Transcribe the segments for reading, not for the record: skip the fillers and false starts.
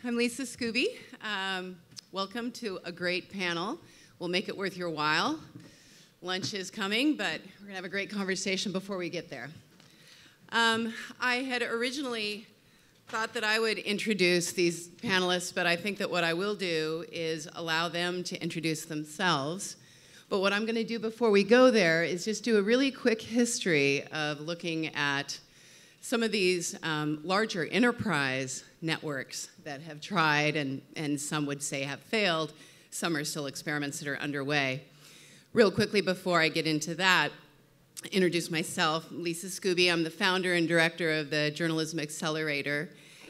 I'm Lisa Skube. Welcome to a great panel. We'll make it worth your while. Lunch is coming, but we're going to have a great conversation before we get there. I had originally thought that I would introduce these panelists, but I think that what I will do is allow them to introduce themselves. But what I'm going to do before we go there is just do a really quick history of looking at some of these larger enterprise networks that have tried and some would say have failed. Some are still experiments that are underway. Real quickly before I get into that, introduce myself. Lisa Skube. I'm the founder and director of the Journalism Accelerator.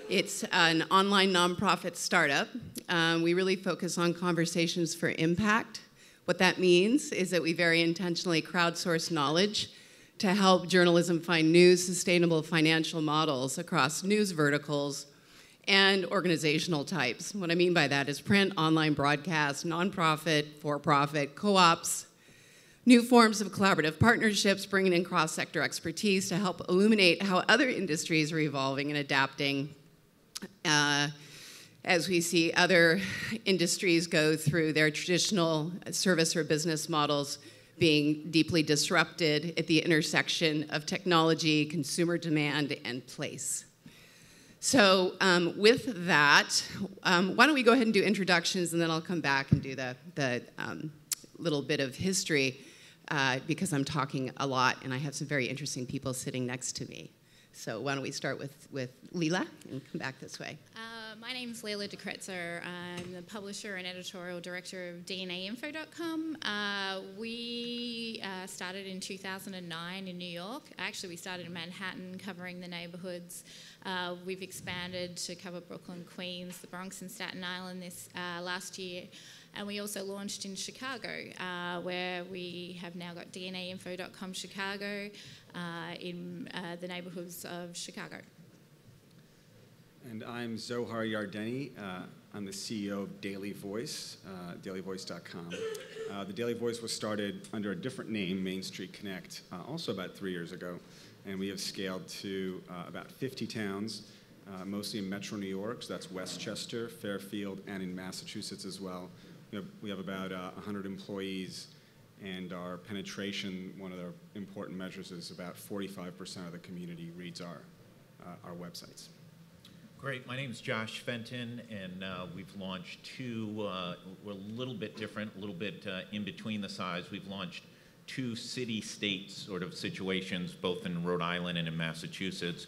It's an online nonprofit startup. We really focus on conversations for impact. What that means is that we very intentionally crowdsource knowledge to help journalism find new sustainable financial models across news verticals and organizational types. What I mean by that is print, online broadcast, nonprofit, for-profit, co-ops, new forms of collaborative partnerships, bringing in cross-sector expertise to help illuminate how other industries are evolving and adapting as we see other industries go through their traditional service or business models being deeply disrupted at the intersection of technology, consumer demand, and place. So with that, why don't we go ahead and do introductions, and then I'll come back and do the little bit of history because I'm talking a lot, and I have some very interesting people sitting next to me. So why don't we start with Leela and come back this way. My name's Leela de Kretser. I'm the publisher and editorial director of DNAinfo.com. We started in 2009 in New York. Actually, we started in Manhattan, covering the neighborhoods. We've expanded to cover Brooklyn, Queens, the Bronx, and Staten Island this last year. And we also launched in Chicago, where we have now got DNAinfo.com Chicago in the neighborhoods of Chicago. And I'm Zohar Yardeni. I'm the CEO of Daily Voice, dailyvoice.com. The Daily Voice was started under a different name, Main Street Connect, also about 3 years ago. And we have scaled to about 50 towns, mostly in Metro New York, so that's Westchester, Fairfield, and in Massachusetts as well. We have about 100 employees, and our penetration, one of the important measures, is about 45% of the community reads our websites. Great. My name is Josh Fenton, and we've launched two, we're a little bit different, a little bit in between the size. We've launched two city-state sort of situations, both in Rhode Island and in Massachusetts.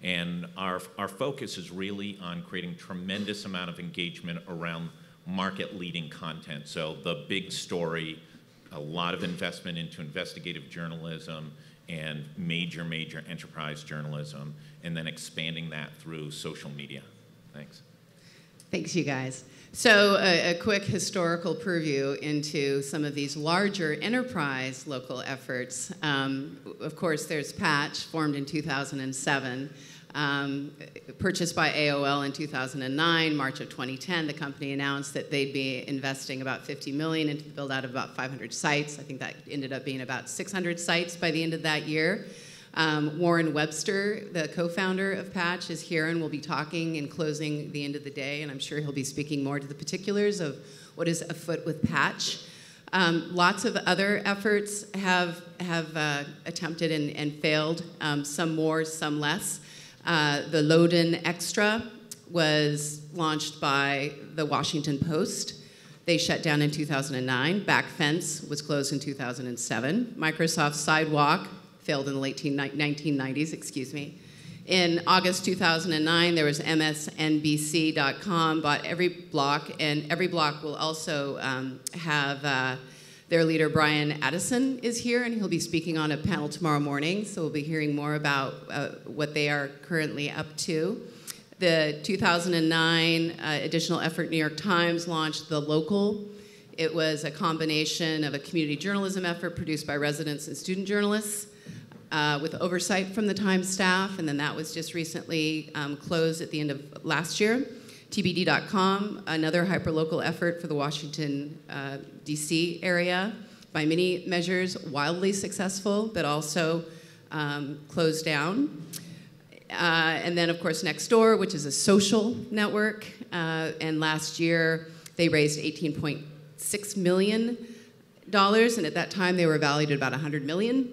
And our focus is really on creating tremendous amount of engagement around market-leading content. So the big story, a lot of investment into investigative journalism and major enterprise journalism, and then expanding that through social media. Thanks. Thanks, you guys. So a quick historical purview into some of these larger enterprise local efforts. Of course, there's Patch, formed in 2007. Purchased by AOL in 2009, March of 2010, the company announced that they'd be investing about $50 million into the build out of about 500 sites. I think that ended up being about 600 sites by the end of that year. Warren Webster, the co-founder of Patch, is here and will be talking and closing the end of the day, and I'm sure he'll be speaking more to the particulars of what is afoot with Patch. Lots of other efforts have attempted and failed, some more, some less. The Loden Extra was launched by the Washington Post. They shut down in 2009. Backfence was closed in 2007. Microsoft Sidewalk failed in the late 1990s, excuse me. In August 2009, there was MSNBC.com, bought Every Block, and Every Block will also have their leader, Brian Addison, is here, and he'll be speaking on a panel tomorrow morning, so we'll be hearing more about what they are currently up to. The 2009 additional effort, New York Times launched The Local. It was a combination of a community journalism effort produced by residents and student journalists with oversight from the Times staff, and then that was just recently closed at the end of last year. TBD.com, another hyperlocal effort for the Washington, D.C. area, by many measures wildly successful, but also closed down. And then, of course, Nextdoor, which is a social network. And last year, they raised $18.6 million. And at that time, they were valued at about $100 million.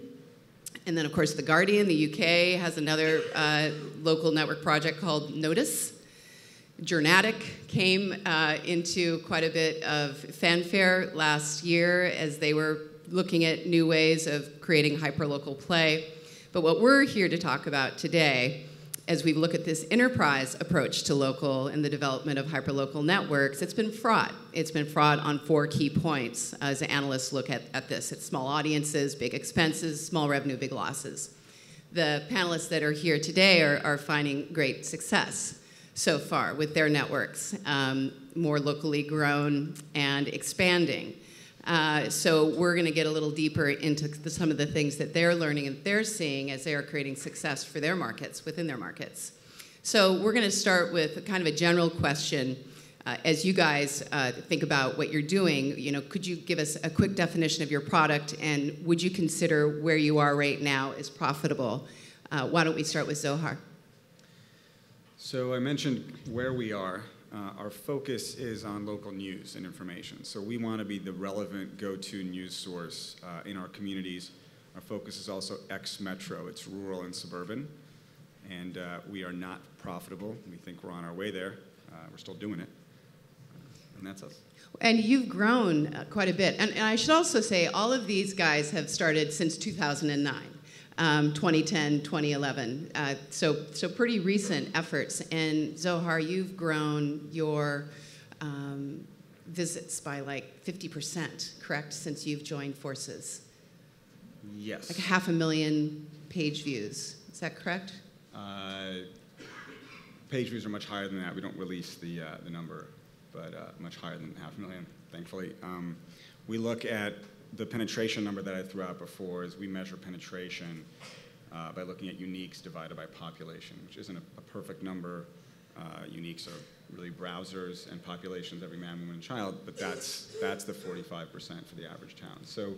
And then, of course, The Guardian, the UK, has another local network project called Notice. Journatic came into quite a bit of fanfare last year as they were looking at new ways of creating hyperlocal play. But what we're here to talk about today, as we look at this enterprise approach to local and the development of hyperlocal networks, it's been fraught. It's been fraught on 4 key points as analysts look at this. It's small audiences, big expenses, small revenue, big losses. The panelists that are here today are finding great success so far with their networks, more locally grown and expanding. So we're going to get a little deeper into some of the things that they're learning and they're seeing as they are creating success for their markets, within their markets. So we're going to start with kind of a general question. As you guys think about what you're doing, could you give us a quick definition of your product, and would you consider where you are right now as profitable? Why don't we start with Zohar? So I mentioned where we are. Our focus is on local news and information. So we want to be the relevant go-to news source in our communities. Our focus is also ex-metro. It's rural and suburban. And we are not profitable. We think we're on our way there. We're still doing it. And that's us. And you've grown quite a bit. And I should also say all of these guys have started since 2009. 2010, 2011. So pretty recent efforts. And Zohar, you've grown your visits by like 50%, correct, since you've joined forces? Yes. Like 500,000 page views. Is that correct? Page views are much higher than that. We don't release the number, but much higher than 500,000, thankfully. We look at the penetration number that I threw out before. Is we measure penetration by looking at uniques divided by population, which isn't a perfect number. Uniques are really browsers and populations, every man, woman, and child, but that's the 45% for the average town. So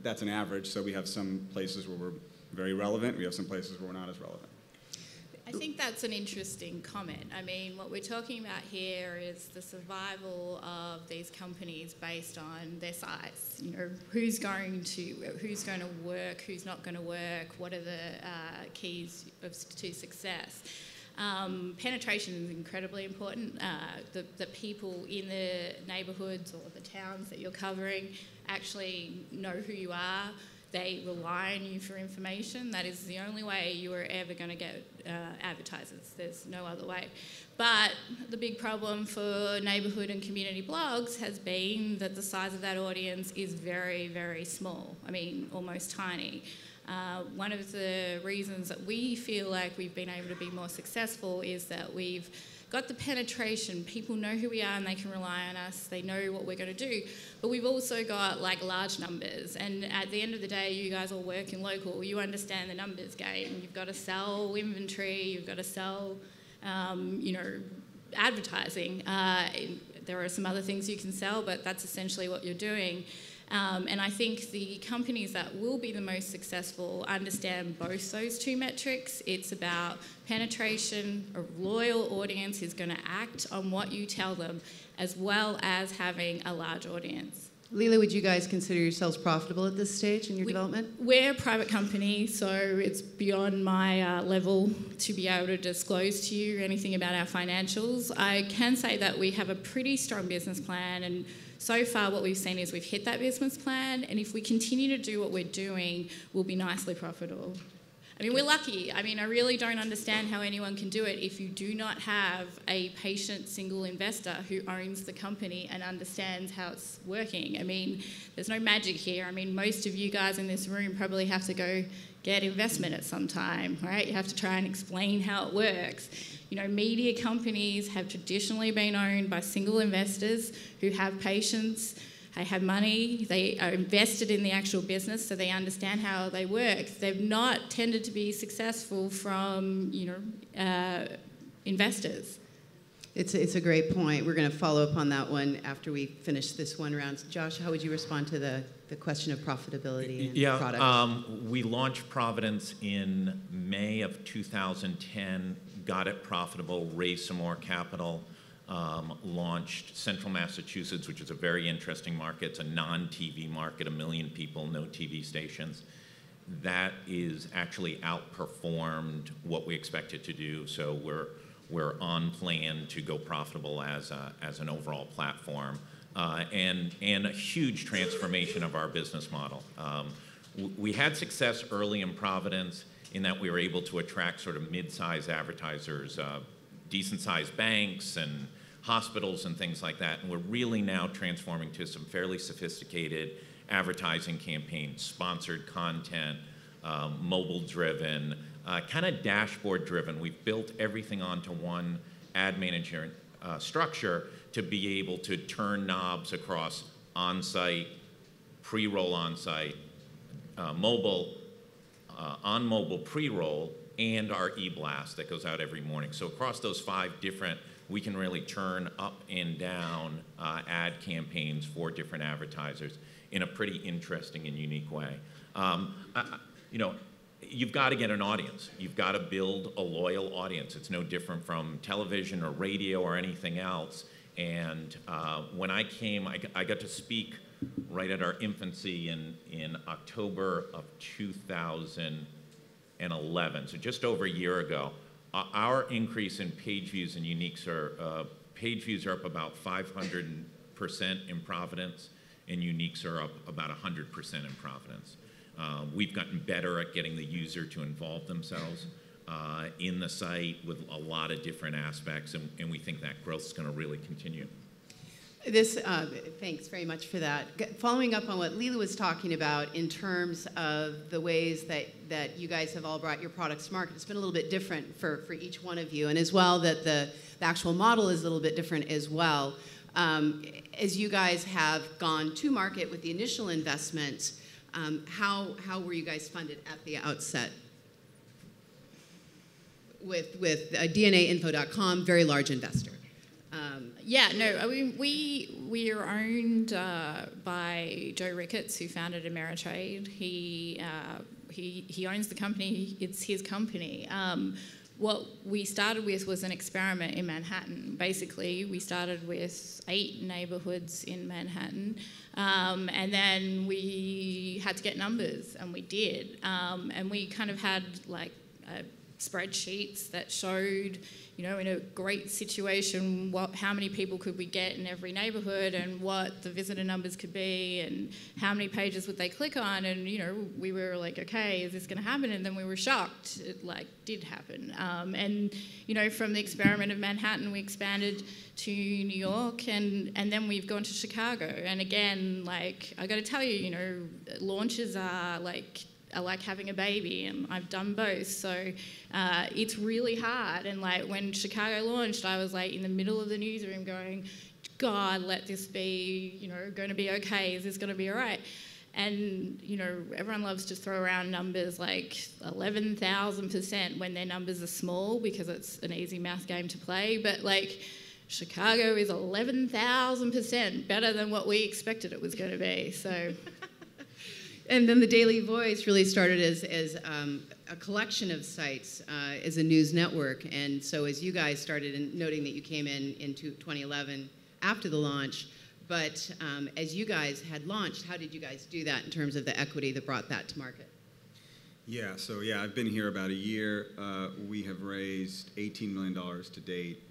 that's an average, so we have some places where we're very relevant, we have some places where we're not as relevant. I think that's an interesting comment. I mean, what we're talking about here is the survival of these companies based on their size. Who's going to work, who's not going to work, what are the keys to success. Penetration is incredibly important. The people in the neighbourhoods or the towns that you're covering actually know who you are. They rely on you for information. That is the only way you are ever going to get advertisers. There's no other way. But the big problem for neighbourhood and community blogs has been that the size of that audience is very, very small. I mean, almost tiny. One of the reasons that we feel like we've been able to be more successful is that we've got the penetration. People know who we are and they can rely on us. They know what we're going to do. But we've also got like large numbers. And at the end of the day, you guys all work in local. You understand the numbers game. You've got to sell inventory. You've got to sell, advertising. There are some other things you can sell, but that's essentially what you're doing. And I think the companies that will be the most successful understand both those two metrics. It's about penetration, a loyal audience who's going to act on what you tell them, as well as having a large audience. Leela, would you guys consider yourselves profitable at this stage in your development? We're a private company, so it's beyond my level to be able to disclose to you anything about our financials. I can say that we have a pretty strong business plan, and so far what we've seen is we've hit that business plan, and if we continue to do what we're doing, we'll be nicely profitable. I mean, we're lucky. I mean, I really don't understand how anyone can do it if you do not have a patient single investor who owns the company and understands how it's working. I mean, there's no magic here. I mean, most of you guys in this room probably have to go get investment at some time, right? You have to try and explain how it works. Media companies have traditionally been owned by single investors who have patience. They have money, they are invested in the actual business, so they understand how they work. They've not tended to be successful from, investors. It's a great point. We're going to follow up on that one after we finish this one round. Josh, how would you respond to the question of profitability and product? We launched Providence in May of 2010, got it profitable, raised some more capital, launched Central Massachusetts, which is a very interesting market. It's a non-TV market, 1 million people, no TV stations. That is actually outperformed what we expected to do, so we're on plan to go profitable as an overall platform, and a huge transformation of our business model. We had success early in Providence in that we were able to attract sort of mid-sized advertisers, decent-sized banks and hospitals and things like that, and we're really now transforming to some fairly sophisticated advertising campaigns, sponsored content, mobile-driven, kind of dashboard-driven. We've built everything onto one ad manager structure to be able to turn knobs across on-site, pre-roll on-site, mobile, on mobile pre-roll, and our e-blast that goes out every morning. So across those 5 different, we can really turn up and down ad campaigns for different advertisers in a pretty interesting and unique way. You've got to get an audience. You've got to build a loyal audience. It's no different from television or radio or anything else. And when I came, I got to speak right at our infancy in October of 2011, so just over a year ago. Our increase in page views and uniques page views are up about 500% in Providence, and uniques are up about 100% in Providence. We've gotten better at getting the user to involve themselves in the site with a lot of different aspects, and we think that growth is going to really continue. Thanks very much for that. Following up on what Leela was talking about in terms of the ways that you guys have all brought your products to market, it's been a little bit different for each one of you, and as well that the actual model is a little bit different as well. As you guys have gone to market with the initial investment, how were you guys funded at the outset? With DNAinfo.com, very large investor. We are owned by Joe Ricketts, who founded Ameritrade. He owns the company. It's his company. What we started with was an experiment in Manhattan. Basically, we started with 8 neighborhoods in Manhattan, and then we had to get numbers, and we did. And we kind of had like spreadsheets that showed, in a great situation, how many people could we get in every neighborhood, and what the visitor numbers could be, and how many pages would they click on, and we were like, okay, is this going to happen? And then we were shocked. It did happen. And from the experiment of Manhattan, we expanded to New York, and then we've gone to Chicago. And again, I got to tell you, launches are like having a baby, and I've done both, so it's really hard. And when Chicago launched, I was in the middle of the newsroom going, God, let this be going to be okay, is this going to be all right? And everyone loves to throw around numbers like 11,000% when their numbers are small, because it's an easy math game to play, but Chicago is 11,000% better than what we expected it was going to be, so. And then the Daily Voice really started as a collection of sites, as a news network. And so as you guys started, and noting that you came in 2011 after the launch, but as you guys had launched, how did you guys do that in terms of the equity that brought that to market? I've been here about a year. We have raised $18 million to date,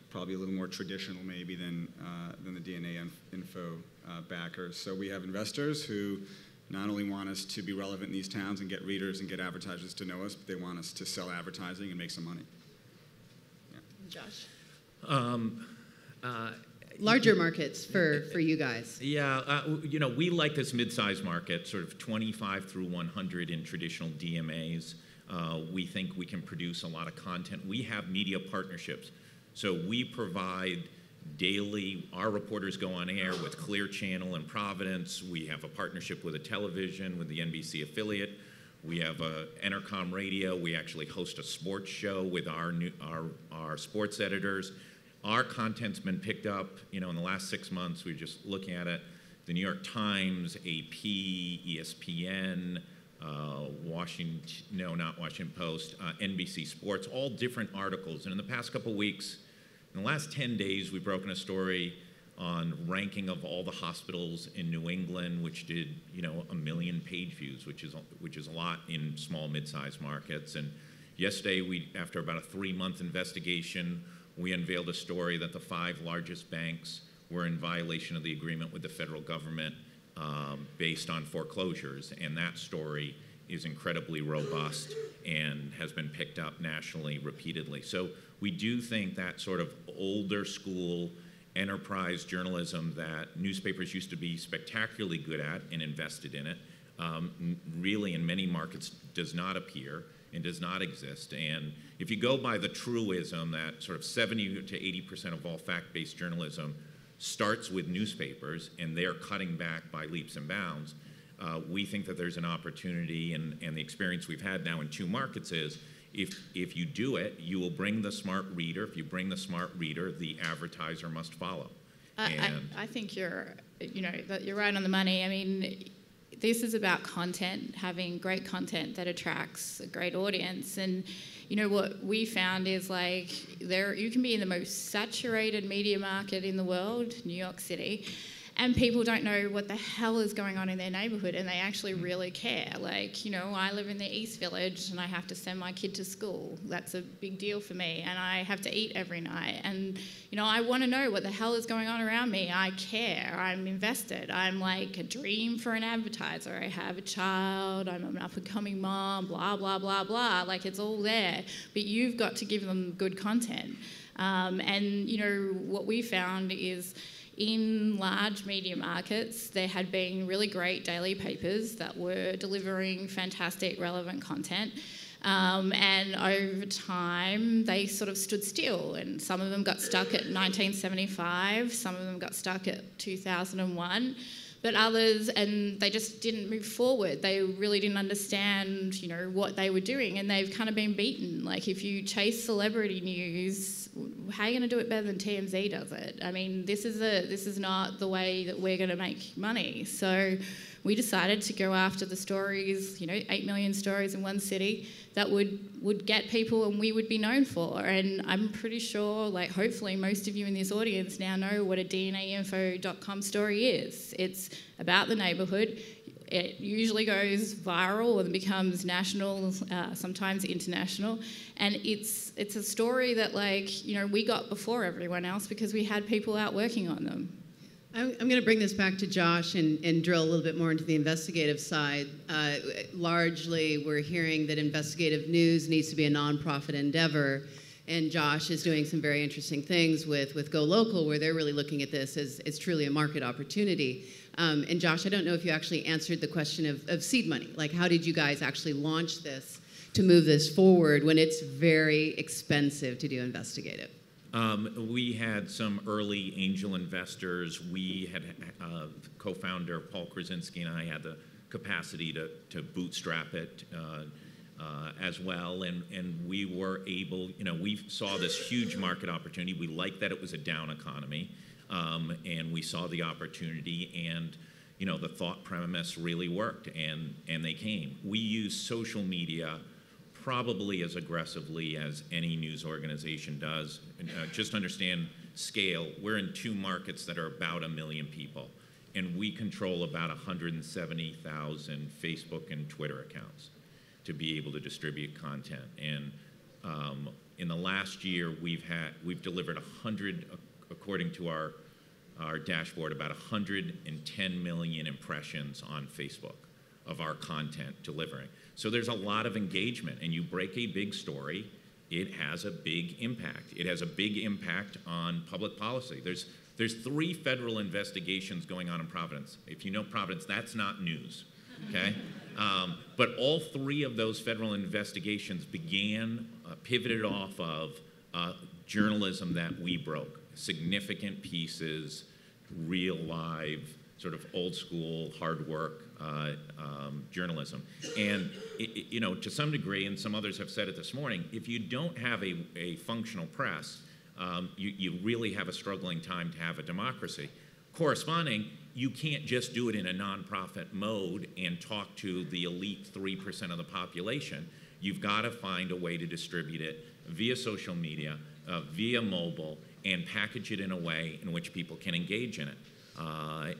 probably a little more traditional maybe than the DNA Info backers. So we have investors who not only want us to be relevant in these towns and get readers and get advertisers to know us, but they want us to sell advertising and make some money. Josh? Larger markets for you guys. We like this mid-sized market, sort of 25 through 100 in traditional DMAs. We think we can produce a lot of content. We have media partnerships. So we provide daily, our reporters go on air with Clear Channel in Providence. We have a partnership with a television, with the NBC affiliate. We have a Entercom radio. We actually host a sports show with our sports editors. our content's been picked up, in the last 6 months. We're just looking at it. The New York Times, AP, ESPN, not Washington Post, NBC Sports, all different articles. And in the past couple weeks, in the last 10 days, we've broken a story on ranking of all the hospitals in New England, which did, 1 million page views, which is a lot in small, mid-sized markets. And yesterday, after about a 3-month investigation, we unveiled a story that the 5 largest banks were in violation of the agreement with the federal government based on foreclosures. And that story is incredibly robust and has been picked up nationally repeatedly. So we do think that sort of older school enterprise journalism that newspapers used to be spectacularly good at and invested in it, really in many markets does not appear and does not exist. And if you go by the truism that sort of 70 to 80% of all fact-based journalism starts with newspapers and they're cutting back by leaps and bounds, we think that there's an opportunity, and the experience we've had now in 2 markets is if you do it, you will bring the smart reader. If you bring the smart reader, the advertiser must follow. I think you're right on the money. I mean, this is about content, having great content that attracts a great audience. And what we found is you can be in the most saturated media market in the world, New York City, and people don't know what the hell is going on in their neighborhood, and they actually really care. I live in the East Village and I have to send my kid to school. That's a big deal for me, and I have to eat every night. And, I want to know what the hell is going on around me. I care. I'm invested. I'm like a dream for an advertiser. I have a child. I'm an up-and-coming mom, blah, blah, blah, blah. It's all there. But you've got to give them good content. What we found is, in large media markets, there had been really great daily papers that were delivering fantastic, relevant content. And over time, they sort of stood still. And some of them got stuck at 1975. Some of them got stuck at 2001. But others, and they just didn't move forward. They really didn't understand, what they were doing. And they've kind of been beaten. If you chase celebrity news, how are you going to do it better than TMZ does it? I mean, this is not the way that we're going to make money. So we decided to go after the stories, 8 million stories in one city that would get people and we would be known for. And I'm pretty sure, hopefully most of you in this audience now know what a DNAinfo.com story is. It's about the neighborhood. It usually goes viral and becomes national, sometimes international. And it's a story that we got before everyone else because we had people out working on them. I'm going to bring this back to Josh and drill a little bit more into the investigative side. Largely, we're hearing that investigative news needs to be a nonprofit endeavor, and Josh is doing some very interesting things with Go Local, where they're really looking at this as truly a market opportunity. And Josh, I don't know if you actually answered the question of seed money. How did you guys actually launch this to move this forward when it's very expensive to do investigative? We had some early angel investors. We had co-founder Paul Krasinski and I had the capacity to bootstrap it as well, and we were able, we saw this huge market opportunity. We liked that it was a down economy, and we saw the opportunity, and the thought premise really worked, and they came. We use social media probably as aggressively as any news organization does. Just understand scale. We're in 2 markets that are about 1 million people, and we control about 170,000 Facebook and Twitter accounts to be able to distribute content. And in the last year, we've delivered 100, according to our dashboard, about 110 million impressions on Facebook of our content delivering. So there's a lot of engagement, and you break a big story, it has a big impact. It has a big impact on public policy. There's 3 federal investigations going on in Providence. If you know Providence, that's not news, okay? But all 3 of those federal investigations pivoted off of journalism that we broke. Significant pieces, real live, sort of old school, hard work journalism. And to some degree, and some others have said it this morning, if you don't have a functional press, you really have a struggling time to have a democracy. Corresponding, you can't just do it in a nonprofit mode and talk to the elite 3% of the population. You've got to find a way to distribute it via social media, via mobile, and package it in a way in which people can engage in it.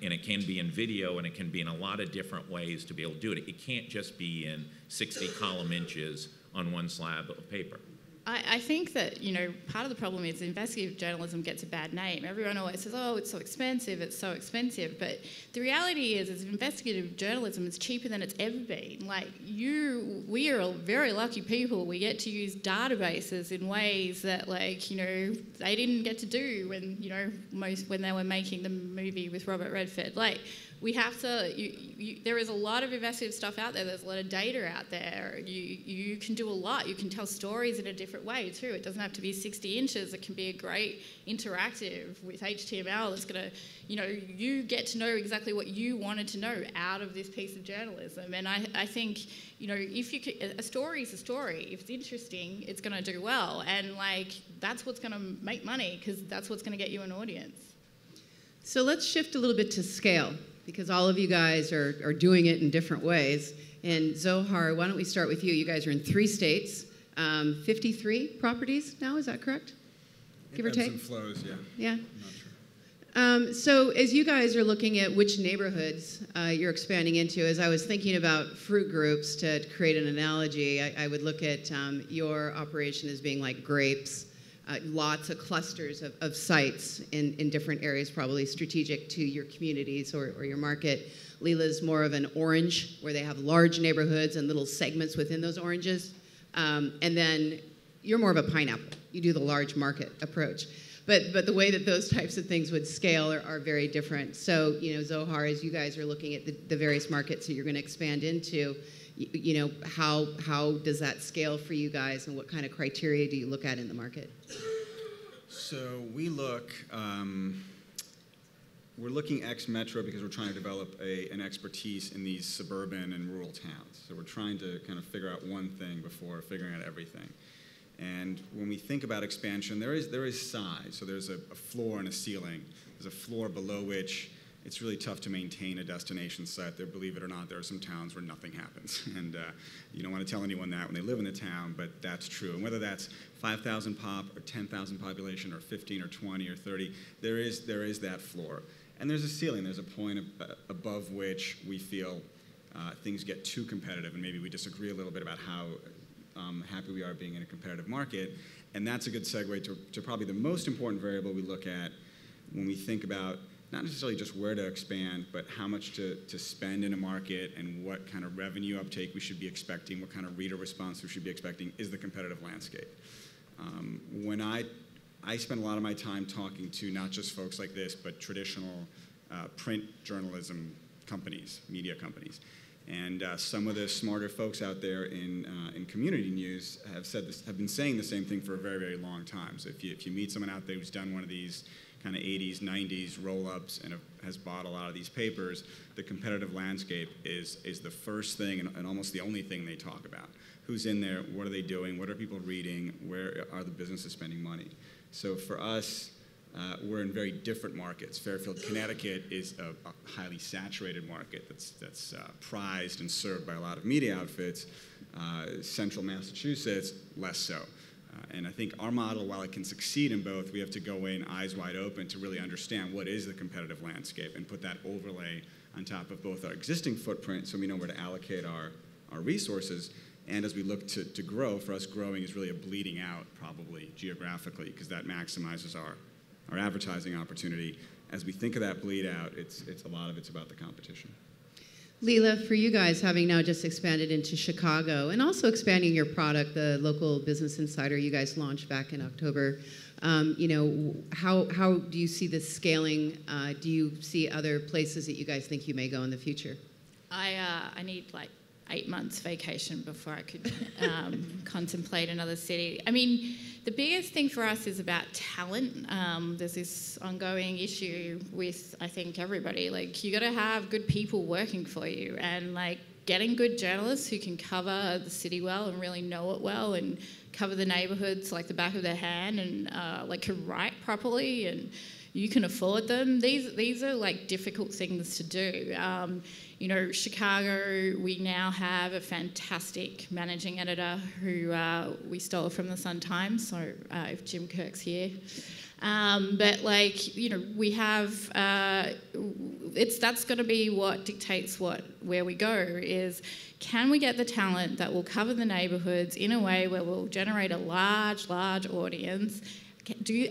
And it can be in video, and it can be in a lot of different ways to be able to do it. It can't just be in 60 column inches on one slab of paper. I think that, you know, part of the problem is investigative journalism gets a bad name. Everyone always says, oh, it's so expensive, it's so expensive. But the reality is investigative journalism is cheaper than it's ever been. Like, we are very lucky people. We get to use databases in ways that, like, you know, they didn't get to do when, you know, when they were making the movie with Robert Redford. Like, we have to, there is a lot of investigative stuff out there. There's a lot of data out there. You can do a lot. You can tell stories in a different way too. It doesn't have to be 60 inches. It can be a great interactive with HTML that's going to, you know, you get to know exactly what you wanted to know out of this piece of journalism. And I think, you know, if you could, a story is a story. If it's interesting, it's going to do well. And like, that's what's going to make money, because that's what's going to get you an audience. So let's shift a little bit to scale, because all of you guys are doing it in different ways. And Zohar, why don't we start with you? You guys are in 3 states, 53 properties now, is that correct? Give or take? Ebbs and flows, yeah. Yeah. I'm not sure. So as you guys are looking at which neighborhoods you're expanding into, as I was thinking about fruit groups to create an analogy, I would look at your operation as being like grapes. Lots of clusters of sites in different areas, probably strategic to your communities or your market. Leela's more of an orange, where they have large neighborhoods and little segments within those oranges. And then you're more of a pineapple. You do the large market approach. But the way that those types of things would scale are very different. So, you know, Zohar, as you guys are looking at the various markets that you're going to expand into, you know, how does that scale for you guys, and what kind of criteria do you look at in the market? So we look, we're looking ex-metro because we're trying to develop an expertise in these suburban and rural towns. So we're trying to kind of figure out one thing before figuring out everything. And when we think about expansion, there is size. So there's a floor and a ceiling. There's a floor below which it's really tough to maintain a destination site. There, believe it or not, there are some towns where nothing happens. And you don't want to tell anyone that when they live in the town, but that's true. And whether that's 5,000 pop or 10,000 population or 15 or 20 or 30, there is that floor. And there's a ceiling. There's a point above which we feel things get too competitive, and maybe we disagree a little bit about how happy we are being in a competitive market. And that's a good segue to probably the most important variable we look at when we think about not necessarily just where to expand, but how much to spend in a market and what kind of revenue uptake we should be expecting, what kind of reader response we should be expecting, is the competitive landscape. When I spend a lot of my time talking to not just folks like this, but traditional print journalism companies, media companies. And some of the smarter folks out there in community news have been saying the same thing for a very, very long time. So if you meet someone out there who's done one of these kind of 80s, 90s roll-ups and has bought a lot of these papers, the competitive landscape is the first thing and almost the only thing they talk about. Who's in there? What are they doing? What are people reading? Where are the businesses spending money? So for us, we're in very different markets. Fairfield, Connecticut is a highly saturated market that's prized and served by a lot of media outfits. Central Massachusetts, less so. And I think our model, while it can succeed in both, we have to go in eyes wide open to really understand what is the competitive landscape and put that overlay on top of both our existing footprint so we know where to allocate our resources. And as we look to grow, for us growing is really a bleeding out probably geographically, because that maximizes our advertising opportunity. As we think of that bleed out, it's a lot of it's about the competition. Leela, for you guys, having now just expanded into Chicago and also expanding your product, the Local Business Insider you guys launched back in October, you know, how do you see this scaling? Do you see other places that you guys think you may go in the future? I need like 8 months vacation before I could contemplate another city. I mean, the biggest thing for us is about talent. There's this ongoing issue with, I think, everybody. Like, you got to have good people working for you, and like getting good journalists who can cover the city well and really know it well and cover the neighbourhoods like the back of their hand and like can write properly and you can afford them. These are like difficult things to do. You know, Chicago, we now have a fantastic managing editor who we stole from the Sun-Times, so if Jim Kirk's here. But like, you know, we have, that's going to be what dictates where we go is, can we get the talent that will cover the neighbourhoods in a way where we'll generate a large audience?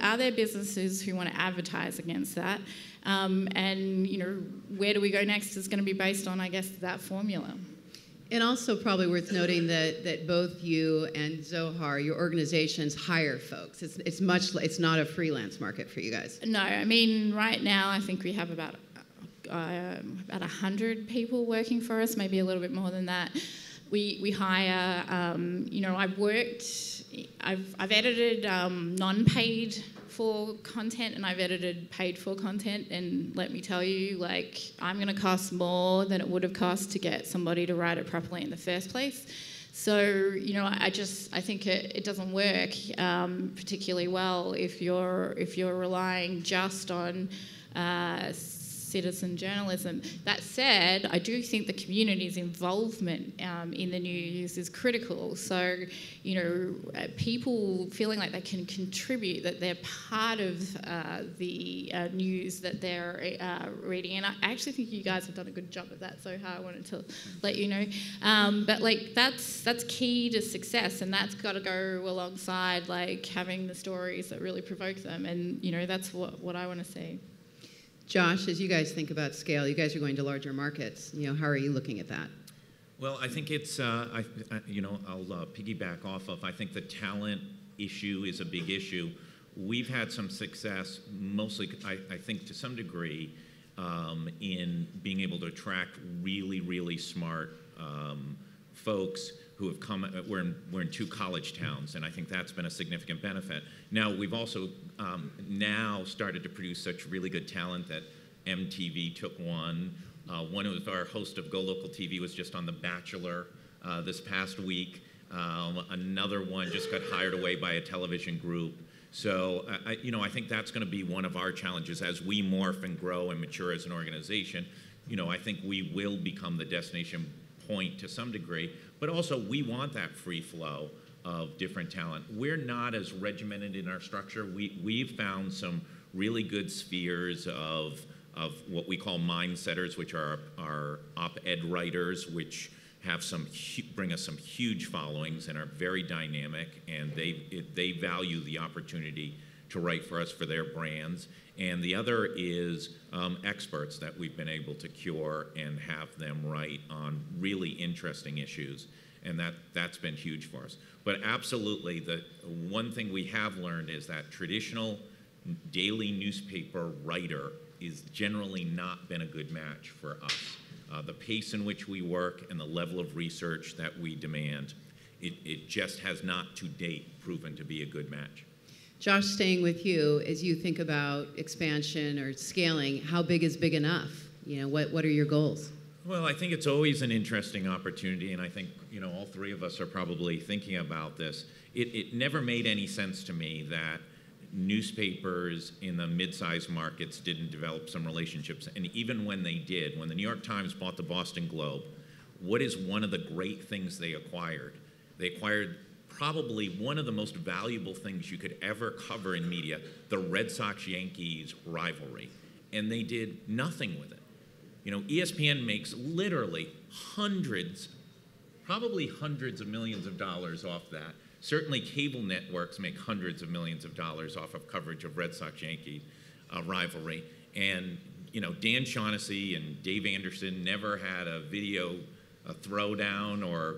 Are there businesses who want to advertise against that? And, you know, where do we go next is going to be based on, I guess, that formula. And also probably worth noting that both you and Zohar, your organizations hire folks. It's not a freelance market for you guys. No, I mean, right now I think we have about 100 people working for us, maybe a little bit more than that. We hire, you know, I've edited non-paid for content and I've edited paid for content, and let me tell you, like, I'm going to cost more than it would have cost to get somebody to write it properly in the first place. So, you know, I think it doesn't work particularly well if you're relying just on citizen journalism. That said, I do think the community's involvement in the news is critical. So, you know, people feeling like they can contribute, that they're part of the news that they're reading. And I actually think you guys have done a good job of that, so I wanted to let you know. But like that's key to success, and that's got to go alongside like having the stories that really provoke them. And you know, that's what I want to see. Josh, as you guys think about scale, you guys are going to larger markets. You know, how are you looking at that? Well, I think it's, you know, I'll piggyback off of, I think the talent issue is a big issue. We've had some success, mostly, I think to some degree, in being able to attract really, really smart folks who have come, we're in 2 college towns, and I think that's been a significant benefit. Now, we've also now started to produce such really good talent that MTV took one. One of our host of Go Local TV was just on The Bachelor this past week. Another one just got hired away by a television group. So, you know, I think that's going to be one of our challenges as we morph and grow and mature as an organization. You know, I think we will become the destination point to some degree, but also we want that free flow of different talent. We're not as regimented in our structure. We've found some really good spheres of what we call mind-setters, which are our op-ed writers, which have bring us some huge followings and are very dynamic, and they value the opportunity to write for us for their brands. And the other is experts that we've been able to cure and have them write on really interesting issues. And that's been huge for us. But absolutely, the one thing we have learned is that traditional daily newspaper writer is generally not been a good match for us. The pace in which we work and the level of research that we demand, it just has not to date proven to be a good match. Josh, staying with you, as you think about expansion or scaling, how big is big enough? You know, what are your goals? Well, I think it's always an interesting opportunity, and I think, you know, all 3 of us are probably thinking about this. It never made any sense to me that newspapers in the mid-sized markets didn't develop some relationships. And even when they did, when the New York Times bought the Boston Globe, what is one of the great things they acquired? They acquired probably one of the most valuable things you could ever cover in media, the Red Sox-Yankees rivalry. And they did nothing with it. You know, ESPN makes literally probably hundreds of millions of dollars off that. Certainly cable networks make hundreds of millions of dollars off of coverage of Red Sox-Yankee rivalry. And, you know, Dan Shaughnessy and Dave Anderson never had a video throwdown or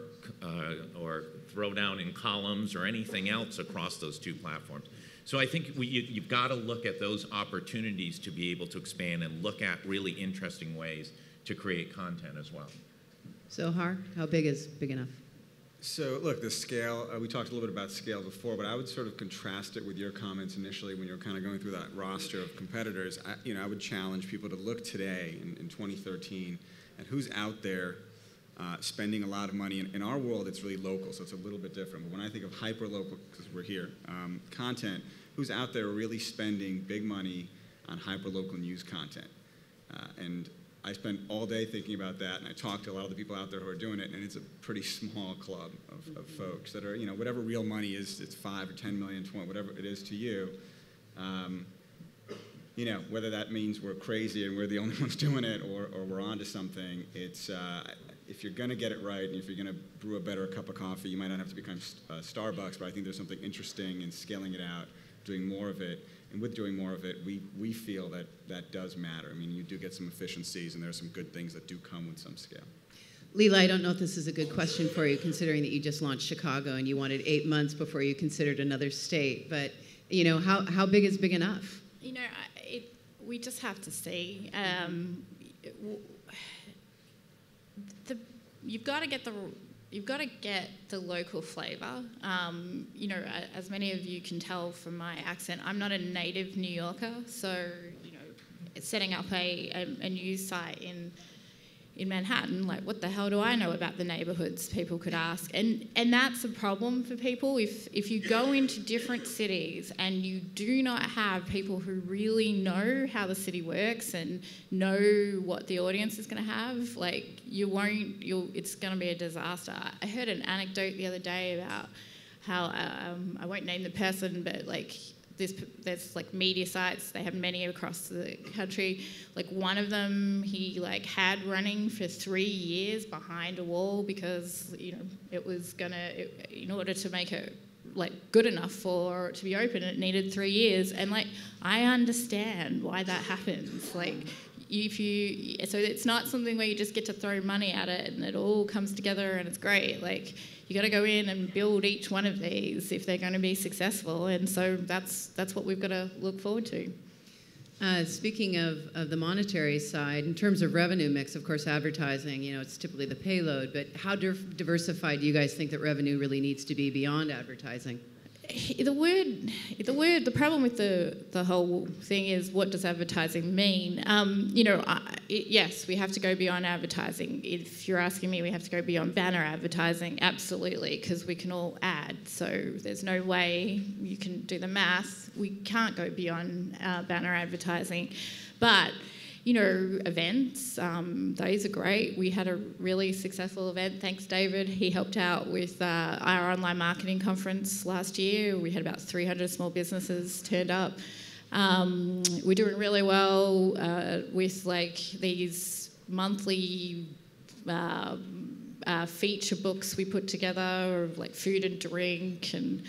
throwdown in columns or anything else across those 2 platforms. So I think you've got to look at those opportunities to be able to expand and look at really interesting ways to create content as well. Zohar, how big is big enough? So look, the scale, we talked a little bit about scale before, but I would sort of contrast it with your comments initially when you were kind of going through that roster of competitors. I would challenge people to look today in 2013 at who's out there spending a lot of money. In our world, it's really local, so it's a little bit different. But when I think of hyper-local, because we're here, content, who's out there really spending big money on hyper-local news content? And I spent all day thinking about that, and I talked to a lot of the people out there who are doing it, and it's a pretty small club of folks that are, whatever real money is, it's 5 or 10 million, 20, whatever it is to you. Whether that means we're crazy and we're the only ones doing it, or we're onto something, it's if you're going to get it right, and if you're going to brew a better cup of coffee, you might not have to become Starbucks, but I think there's something interesting in scaling it out, doing more of it. And with doing more of it, we feel that does matter. I mean, you do get some efficiencies, and there are some good things that do come with some scale. Leela, I don't know if this is a good question for you, considering that you just launched Chicago and you wanted 8 months before you considered another state. But, how big is big enough? We just have to see. You've got to get the local flavour. As many of you can tell from my accent, I'm not a native New Yorker, so setting up a news site in Manhattan, like, what the hell do I know about the neighbourhoods, people could ask. And that's a problem for people. If you go into different cities and you do not have people who really know how the city works and know what the audience is going to have, like, it's going to be a disaster. I heard an anecdote the other day about how, I won't name the person, but there's like media sites, they have many across the country. Like, one of them he had running for 3 years behind a wall because it was in order to make it good enough for it to be open, it needed 3 years. And I understand why that happens. So it's not something where you just get to throw money at it and it all comes together and it's great. You got to go in and build each one of these if they're going to be successful, and so that's what we've got to look forward to. Speaking of the monetary side, in terms of revenue mix, of course, advertising, it's typically the payload, but how diversified do you guys think that revenue really needs to be beyond advertising? The problem with the whole thing is, what does advertising mean? Yes, we have to go beyond advertising. If you're asking me, we have to go beyond banner advertising, absolutely, because we can all ad. So there's no way you can do the math. We can't go beyond banner advertising. But events, those are great. We had a really successful event. Thanks, David. He helped out with our online marketing conference last year. We had about 300 small businesses turned up. We're doing really well with these monthly feature books we put together of food and drink and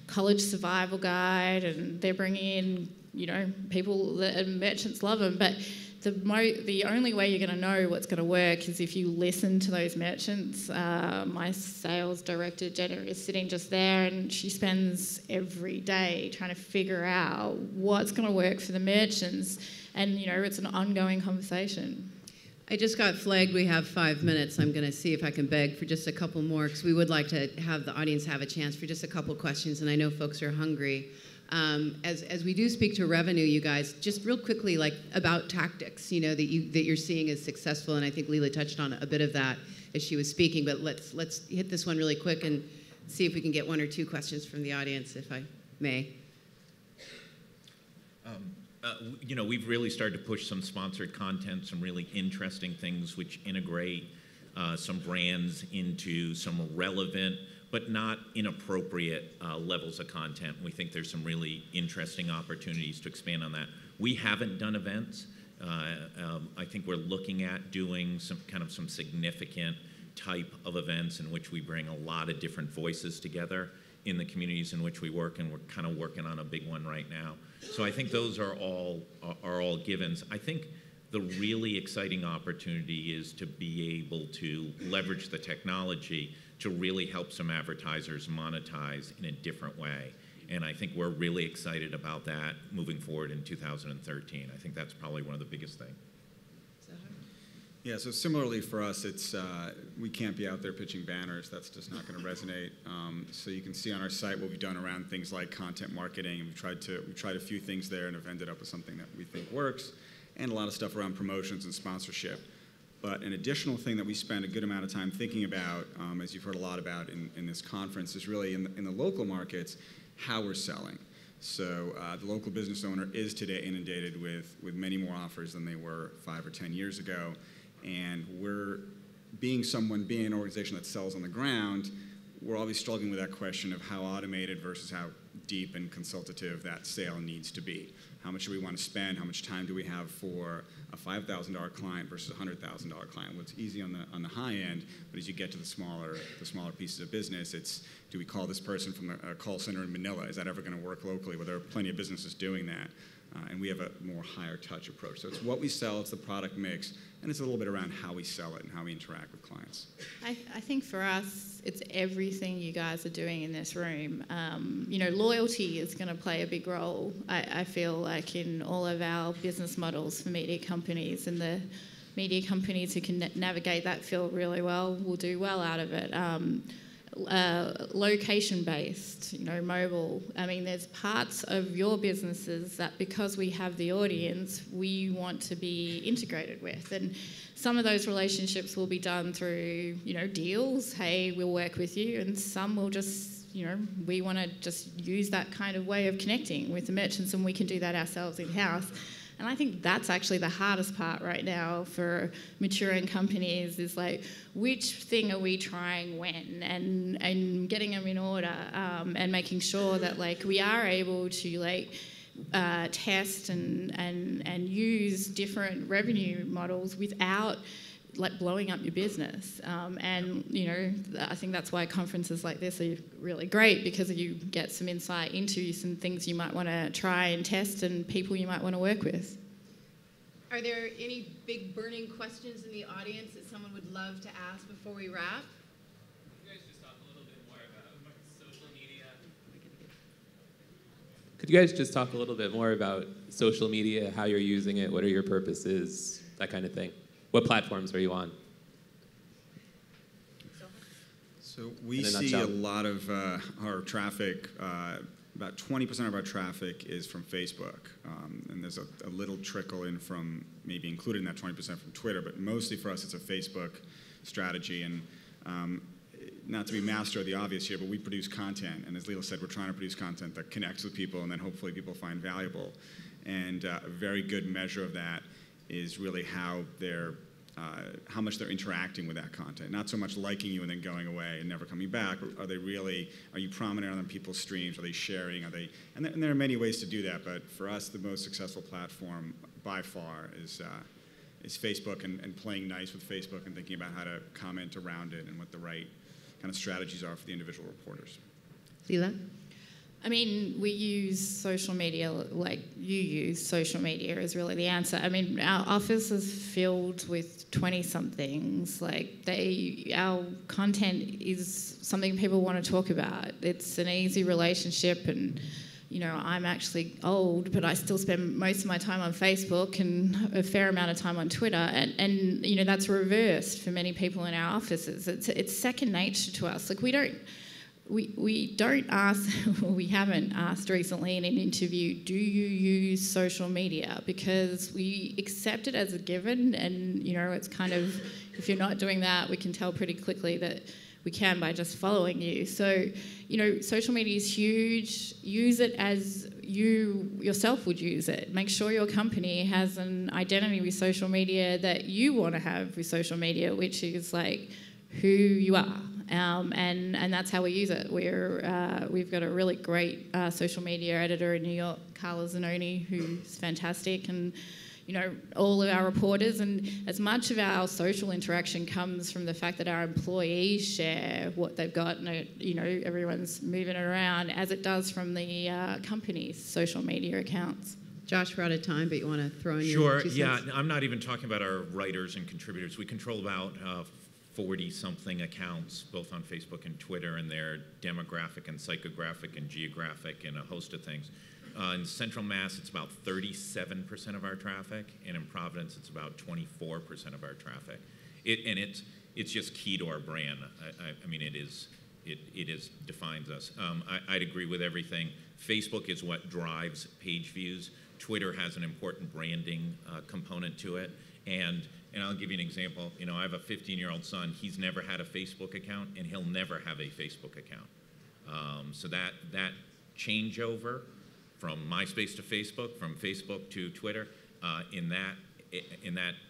college survival guide, and they're bringing in, people and merchants love them. But the only way you're going to know what's going to work is if you listen to those merchants. My sales director, Jenna, is sitting just there, and she spends every day trying to figure out what's going to work for the merchants, and it's an ongoing conversation. I just got flagged. We have 5 minutes. I'm going to see if I can beg for just a couple more, because we would like to have the audience have a chance for just a couple questions, and I know folks are hungry. As we do speak to revenue, you guys, just real quickly, about tactics, that you're seeing as successful, and I think Leela touched on a bit of that as she was speaking. But let's hit this one really quick and see if we can get 1 or 2 questions from the audience, if I may. We've really started to push some sponsored content, some really interesting things which integrate some brands into some relevant but not inappropriate levels of content. We think there's some really interesting opportunities to expand on that. We haven't done events. I think we're looking at doing some significant type of events in which we bring a lot of different voices together in the communities in which we work, and we're kind of working on a big one right now. So I think those are all givens. I think the really exciting opportunity is to be able to leverage the technology to really help some advertisers monetize in a different way. And I think we're really excited about that moving forward in 2013. I think that's probably one of the biggest things. Yeah, so similarly for us, it's we can't be out there pitching banners. That's just not going to resonate. So you can see on our site what we've done around things like content marketing, and we've tried a few things there and have ended up with something that we think works, and a lot of stuff around promotions and sponsorship. But an additional thing that we spend a good amount of time thinking about, as you've heard a lot about in this conference, is really in the local markets, how we're selling. So the local business owner is today inundated with many more offers than they were 5 or 10 years ago. And being an organization that sells on the ground, we're always struggling with that question of how automated versus how deep and consultative that sale needs to be. How much do we want to spend? How much time do we have for a $5,000 client versus a $100,000 client? Well, it's easy on the high end, but as you get to the smaller pieces of business, it's, do we call this person from a call center in Manila? Is that ever going to work locally? Well, there are plenty of businesses doing that, and we have a more higher touch approach. So it's what we sell, it's the product mix, and it's a little bit around how we sell it and how we interact with clients. I think for us, it's everything you guys are doing in this room. Loyalty is going to play a big role, I feel like, in all of our business models for media companies, and the media companies who can navigate that field really well will do well out of it. Location-based, mobile. I mean, there's parts of your businesses that, because we have the audience, we want to be integrated with. And some of those relationships will be done through, deals. Hey, we'll work with you. And some will just, we want to just use that kind of way of connecting with the merchants, and we can do that ourselves in-house. And I think that's actually the hardest part right now for maturing companies, is like, which thing are we trying when, and getting them in order, and making sure that we are able to test and use different revenue models without blowing up your business. I think that's why conferences like this are really great, because you get some insight into some things you might want to try and test, and people you might want to work with. Are there any big burning questions in the audience that someone would love to ask before we wrap? Could you guys just talk a little bit more about social media, how you're using it, what are your purposes, that kind of thing? What platforms are you on? So we see a lot of our traffic, about 20% of our traffic is from Facebook. And there's a little trickle in from, maybe included in that 20% from Twitter, but mostly for us it's a Facebook strategy. And not to be master of the obvious here, but we produce content. And as Leela said, we're trying to produce content that connects with people and then hopefully people find valuable. And a very good measure of that is really how much they're interacting with that content. Not so much liking you and then going away and never coming back. Are you prominent on people's streams? Are they sharing? And there are many ways to do that, but for us, the most successful platform by far is Facebook, and playing nice with Facebook and thinking about how to comment around it and what the right kind of strategies are for the individual reporters. Leela? I mean, we use social media like you use social media is really the answer. I mean, our office is filled with 20-somethings. Our content is something people want to talk about. It's an easy relationship, and I'm actually old, but I still spend most of my time on Facebook and a fair amount of time on Twitter, and that's reversed for many people in our offices. It's second nature to us. We don't ask, we haven't asked recently in an interview, do you use social media? Because we accept it as a given, and it's kind of, if you're not doing that, we can tell pretty quickly that we can by just following you. So, social media is huge. Use it as you yourself would use it. Make sure your company has an identity with social media that you want to have with social media, which is who you are. And that's how we use it. We've got a really great social media editor in New York, Carla Zanoni, who's fantastic, and all of our reporters. And as much of our social interaction comes from the fact that our employees share what they've got, and everyone's moving it around, as it does from the company's social media accounts. Josh, we're out of time, but you want to throw in your 2 cents? Sure, yeah. I'm not even talking about our writers and contributors. We control about 40-something accounts, both on Facebook and Twitter, and they're demographic and psychographic and geographic and a host of things. In Central Mass, it's about 37% of our traffic, and in Providence, it's about 24% of our traffic. It's just key to our brand. I mean, it defines us. I'd agree with everything. Facebook is what drives page views. Twitter has an important branding component to it. And I'll give you an example. You know, I have a 15-year-old son. He's never had a Facebook account, and he'll never have a Facebook account. So that changeover from MySpace to Facebook, from Facebook to Twitter, in that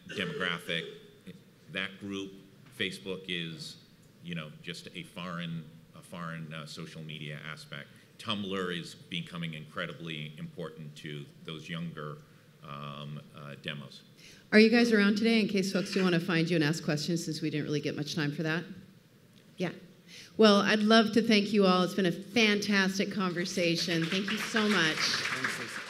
demographic, that group, Facebook is, you know, just a foreign social media aspect. Tumblr is becoming incredibly important to those younger demos. Are you guys around today in case folks do want to find you and ask questions, since we didn't really get much time for that? Yeah. Well, I'd love to thank you all. It's been a fantastic conversation. Thank you so much. Thanks, Lisa.